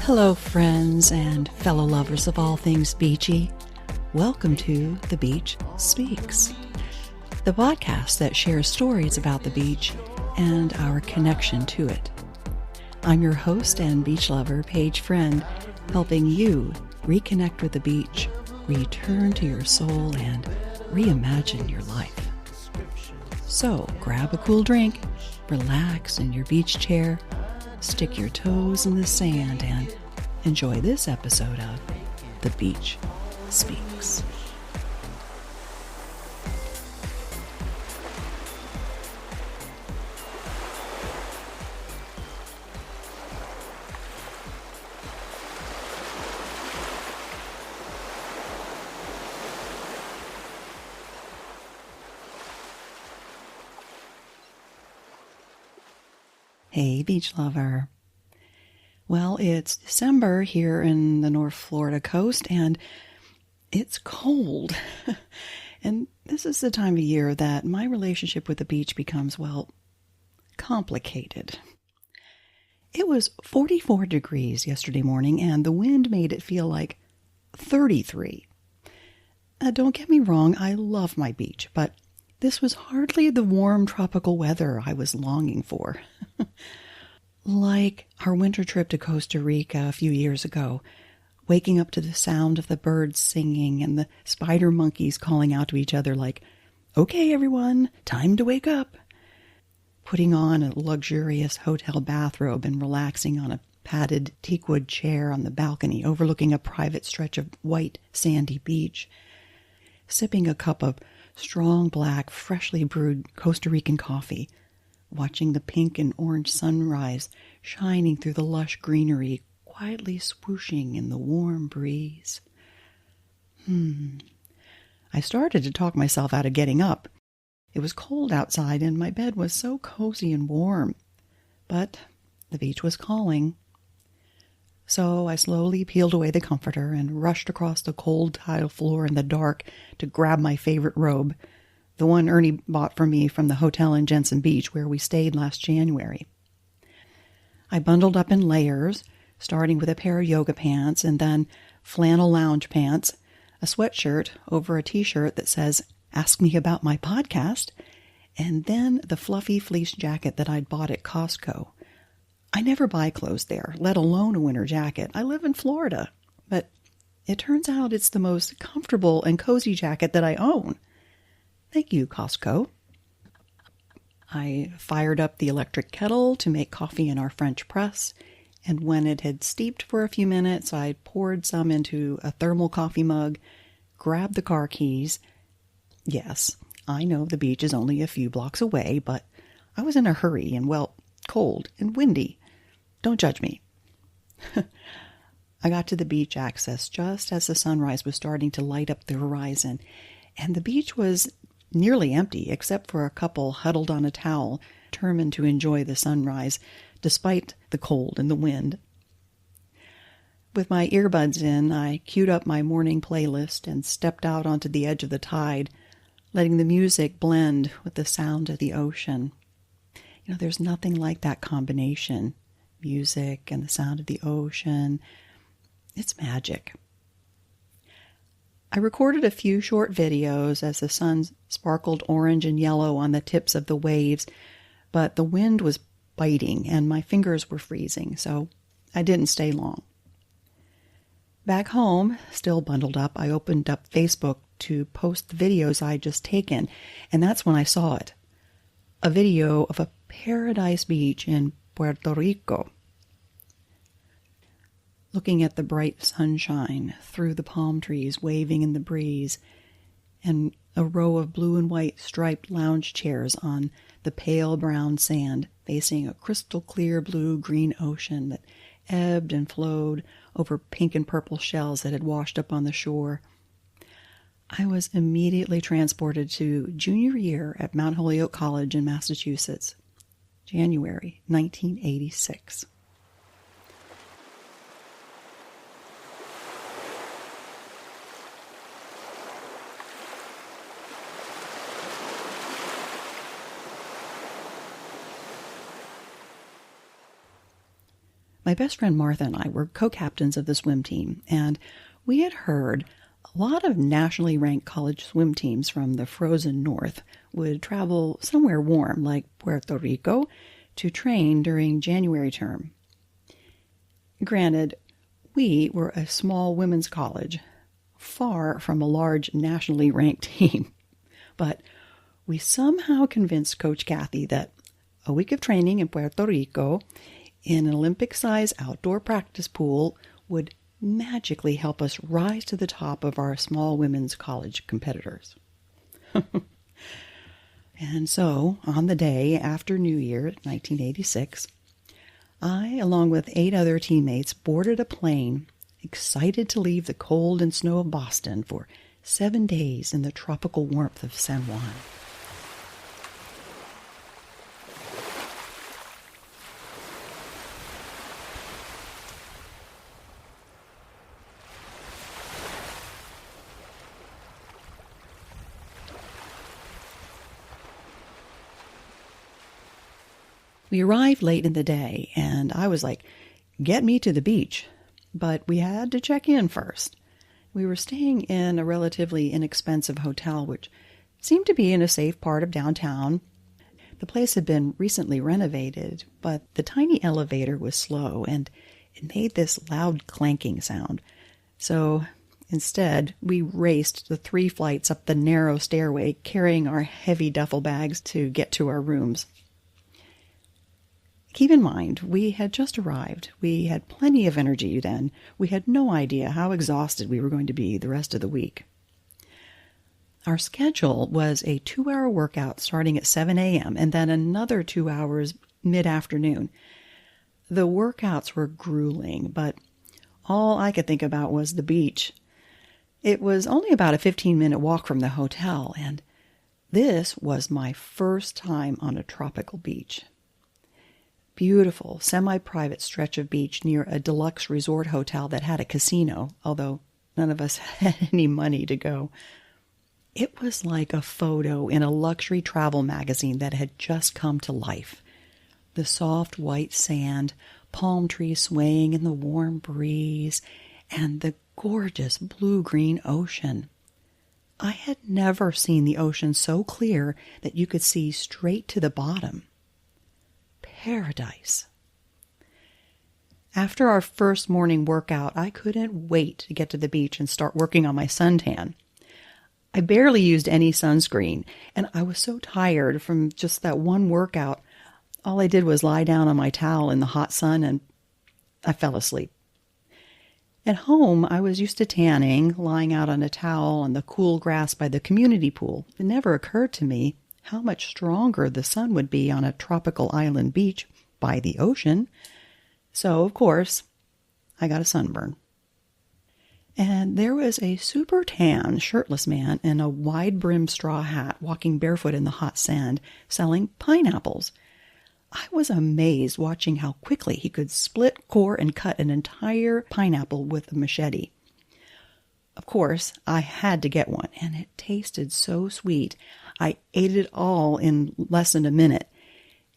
Hello, friends and fellow lovers of all things beachy. Welcome to The Beach Speaks, the podcast that shares stories about the beach and our connection to it. I'm your host and beach lover, Paige Friend, helping you reconnect with the beach, return to your soul, and reimagine your life. So grab a cool drink, relax in your beach chair, stick your toes in the sand, and enjoy this episode of The Beach Speaks. Hey, beach lover. Well, it's December here in the North Florida coast, and it's cold. And this is the time of year that my relationship with the beach becomes, well, complicated. It was 44 degrees yesterday morning, and the wind made it feel like 33. Don't get me wrong, I love my beach, but this was hardly the warm tropical weather I was longing for. Like our winter trip to Costa Rica a few years ago, waking up to the sound of the birds singing and the spider monkeys calling out to each other like, "Okay, everyone, time to wake up." Putting on a luxurious hotel bathrobe and relaxing on a padded teakwood chair on the balcony overlooking a private stretch of white, sandy beach. Sipping a cup of strong black, freshly brewed Costa Rican coffee, watching the pink and orange sunrise shining through the lush greenery, quietly swooshing in the warm breeze. I started to talk myself out of getting up. It was cold outside and my bed was so cozy and warm. But the beach was calling. So I slowly peeled away the comforter and rushed across the cold tile floor in the dark to grab my favorite robe, the one Ernie bought for me from the hotel in Jensen Beach where we stayed last January. I bundled up in layers, starting with a pair of yoga pants and then flannel lounge pants, a sweatshirt over a t-shirt that says, "Ask me about my podcast," and then the fluffy fleece jacket that I'd bought at Costco. I never buy clothes there, let alone a winter jacket. I live in Florida, but it turns out it's the most comfortable and cozy jacket that I own. Thank you, Costco. I fired up the electric kettle to make coffee in our French press, and when it had steeped for a few minutes, I poured some into a thermal coffee mug, grabbed the car keys. Yes, I know the beach is only a few blocks away, but I was in a hurry and, well, cold and windy. Don't judge me. I got to the beach access just as the sunrise was starting to light up the horizon, and the beach was nearly empty except for a couple huddled on a towel, determined to enjoy the sunrise despite the cold and the wind. With my earbuds in, I queued up my morning playlist and stepped out onto the edge of the tide, letting the music blend with the sound of the ocean. You know, there's nothing like that combination. Music and the sound of the ocean. It's magic. I recorded a few short videos as the sun sparkled orange and yellow on the tips of the waves, but the wind was biting and my fingers were freezing, so I didn't stay long. Back home, still bundled up, I opened up Facebook to post the videos I'd just taken, and that's when I saw it. A video of a paradise beach in Puerto Rico. Looking at the bright sunshine through the palm trees waving in the breeze, and a row of blue and white striped lounge chairs on the pale brown sand facing a crystal clear blue-green ocean that ebbed and flowed over pink and purple shells that had washed up on the shore. I was immediately transported to junior year at Mount Holyoke College in Massachusetts, January 1986. My best friend Martha and I were co-captains of the swim team, and we had heard a lot of nationally ranked college swim teams from the frozen north would travel somewhere warm, like Puerto Rico, to train during January term. Granted, we were a small women's college, far from a large nationally ranked team, but we somehow convinced Coach Kathy that a week of training in Puerto Rico in an Olympic-sized outdoor practice pool would magically help us rise to the top of our small women's college competitors. And so, on the day after New Year, 1986, I, along with 8 other teammates, boarded a plane, excited to leave the cold and snow of Boston for 7 days in the tropical warmth of San Juan. We arrived late in the day, and I was like, get me to the beach. But we had to check in first. We were staying in a relatively inexpensive hotel, which seemed to be in a safe part of downtown. The place had been recently renovated, but the tiny elevator was slow, and it made this loud clanking sound. So instead, we raced the 3 flights up the narrow stairway, carrying our heavy duffel bags to get to our rooms. Keep in mind, we had just arrived. We had plenty of energy then. We had no idea how exhausted we were going to be the rest of the week. Our schedule was a 2-hour workout starting at 7 a.m. and then another 2 hours mid-afternoon. The workouts were grueling, but all I could think about was the beach. It was only about a 15-minute walk from the hotel, and this was my first time on a tropical beach. Beautiful, semi-private stretch of beach near a deluxe resort hotel that had a casino, although none of us had any money to go. It was like a photo in a luxury travel magazine that had just come to life. The soft white sand, palm trees swaying in the warm breeze, and the gorgeous blue-green ocean. I had never seen the ocean so clear that you could see straight to the bottom. Paradise. After our first morning workout, I couldn't wait to get to the beach and start working on my suntan. I barely used any sunscreen, and I was so tired from just that one workout. All I did was lie down on my towel in the hot sun, and I fell asleep. At home, I was used to tanning, lying out on a towel on the cool grass by the community pool. It never occurred to me how much stronger the sun would be on a tropical island beach by the ocean. So, of course, I got a sunburn. And there was a super tan, shirtless man in a wide-brimmed straw hat walking barefoot in the hot sand, selling pineapples. I was amazed watching how quickly he could split, core, and cut an entire pineapple with a machete. Of course, I had to get one, and it tasted so sweet. I ate it all in less than a minute,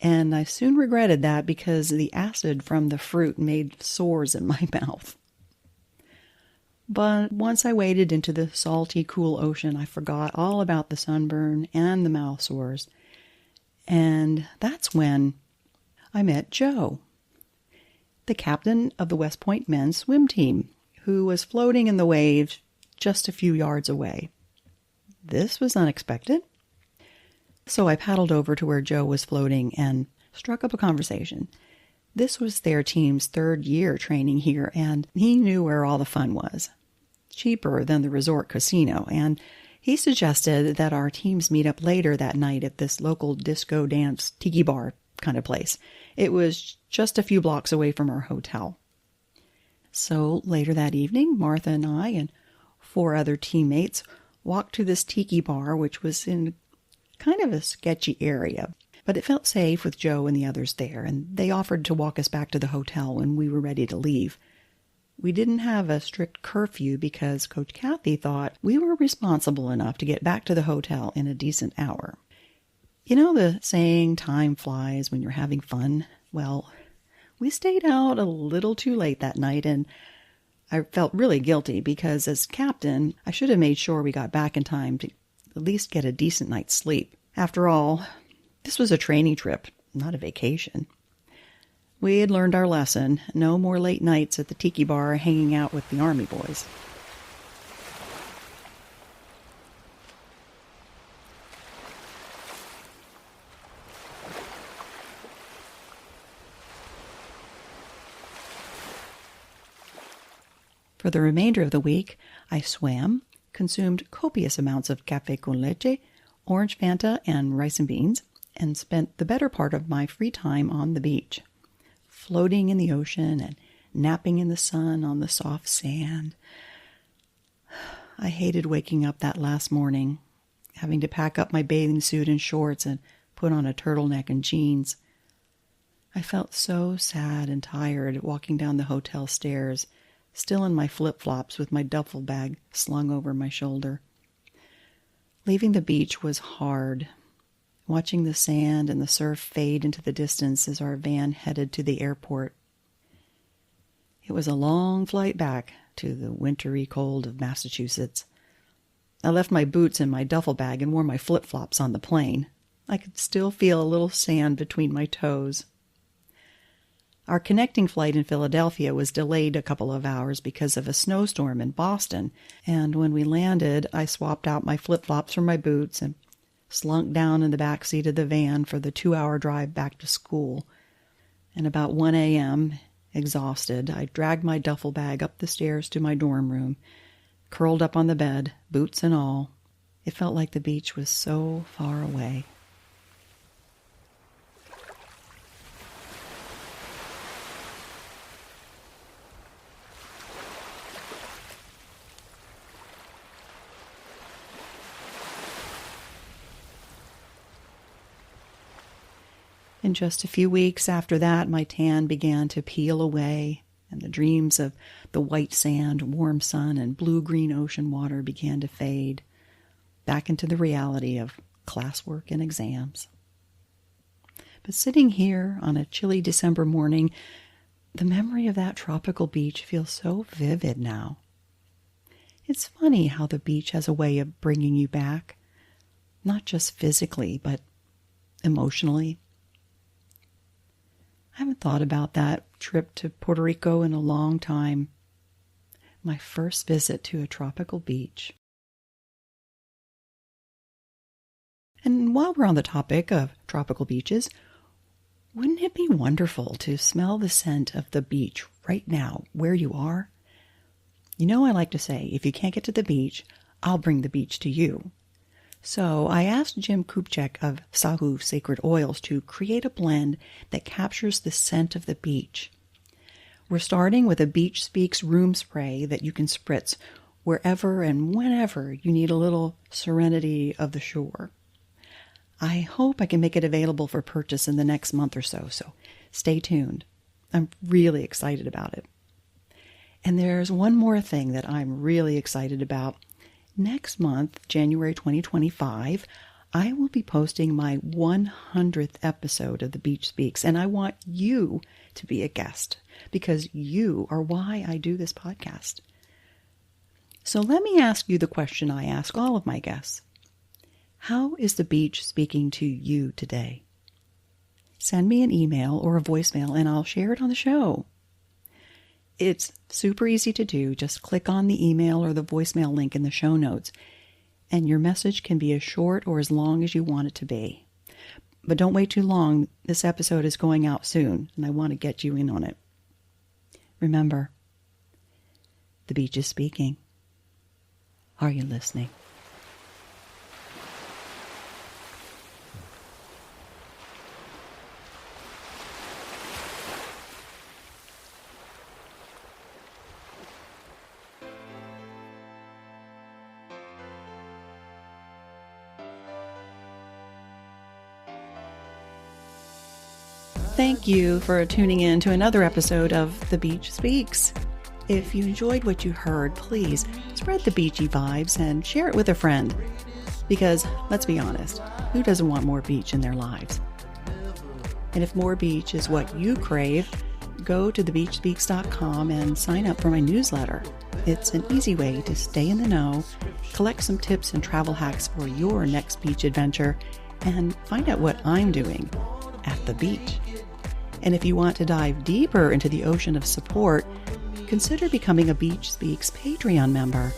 and I soon regretted that because the acid from the fruit made sores in my mouth. But once I waded into the salty, cool ocean, I forgot all about the sunburn and the mouth sores. And that's when I met Joe, the captain of the West Point men's swim team, who was floating in the waves just a few yards away. This was unexpected. So I paddled over to where Joe was floating and struck up a conversation. This was their team's 3rd year training here, and he knew where all the fun was. Cheaper than the resort casino, and he suggested that our teams meet up later that night at this local disco dance tiki bar kind of place. It was just a few blocks away from our hotel. So later that evening, Martha and I and 4 other teammates walked to this tiki bar, which was in kind of a sketchy area. But it felt safe with Joe and the others there, and they offered to walk us back to the hotel when we were ready to leave. We didn't have a strict curfew because Coach Kathy thought we were responsible enough to get back to the hotel in a decent hour. You know the saying, time flies when you're having fun? Well, We stayed out a little too late that night, and I felt really guilty because as captain, I should have made sure we got back in time to at least get a decent night's sleep. After all, this was a training trip, not a vacation. We had learned our lesson. No more late nights at the tiki bar hanging out with the Army boys. For the remainder of the week, I swam, consumed copious amounts of café con leche, orange Fanta, and rice and beans, and spent the better part of my free time on the beach, floating in the ocean and napping in the sun on the soft sand. I hated waking up that last morning, having to pack up my bathing suit and shorts and put on a turtleneck and jeans. I felt so sad and tired walking down the hotel stairs, still in my flip-flops with my duffel bag slung over my shoulder. Leaving the beach was hard, watching the sand and the surf fade into the distance as our van headed to the airport. It was a long flight back to the wintry cold of Massachusetts. I left my boots in my duffel bag and wore my flip-flops on the plane. I could still feel a little sand between my toes. Our connecting flight in Philadelphia was delayed a couple of hours because of a snowstorm in Boston, and when we landed, I swapped out my flip-flops for my boots and slunk down in the back seat of the van for the 2-hour drive back to school. And about 1 a.m., exhausted, I dragged my duffel bag up the stairs to my dorm room, curled up on the bed, boots and all. It felt like the beach was so far away. In just a few weeks after that, my tan began to peel away, and the dreams of the white sand, warm sun, and blue-green ocean water began to fade, back into the reality of classwork and exams. But sitting here on a chilly December morning, the memory of that tropical beach feels so vivid now. It's funny how the beach has a way of bringing you back, not just physically, but emotionally. I haven't thought about that trip to Puerto Rico in a long time. My first visit to a tropical beach. And while we're on the topic of tropical beaches, wouldn't it be wonderful to smell the scent of the beach right now, where you are? You know, I like to say, if you can't get to the beach, I'll bring the beach to you. So I asked Jim Kupchak of Sahu Sacred Oils to create a blend that captures the scent of the beach. We're starting with a Beach Speaks room spray that you can spritz wherever and whenever you need a little serenity of the shore. I hope I can make it available for purchase in the next month or so stay tuned. I'm really excited about it. And there's one more thing that I'm really excited about. Next month, January 2025, I will be posting my 100th episode of The Beach Speaks, and I want you to be a guest because you are why I do this podcast. So let me ask you the question I ask all of my guests. How is the beach speaking to you today? Send me an email or a voicemail and I'll share it on the show. It's super easy to do. Just click on the email or the voicemail link in the show notes, and your message can be as short or as long as you want it to be. But don't wait too long. This episode is going out soon, and I want to get you in on it. Remember, the beach is speaking. Are you listening? Thank you for tuning in to another episode of The Beach Speaks. If you enjoyed what you heard, please spread the beachy vibes and share it with a friend. Because, let's be honest, who doesn't want more beach in their lives? And if more beach is what you crave, go to thebeachspeaks.com and sign up for my newsletter. It's an easy way to stay in the know, collect some tips and travel hacks for your next beach adventure, and find out what I'm doing at the beach. And if you want to dive deeper into the ocean of support, consider becoming a Beach Speaks Patreon member.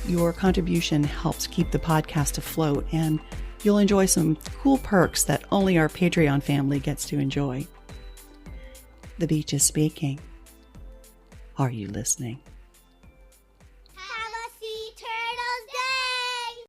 Your contribution helps keep the podcast afloat, and you'll enjoy some cool perks that only our Patreon family gets to enjoy. The beach is speaking. Are you listening?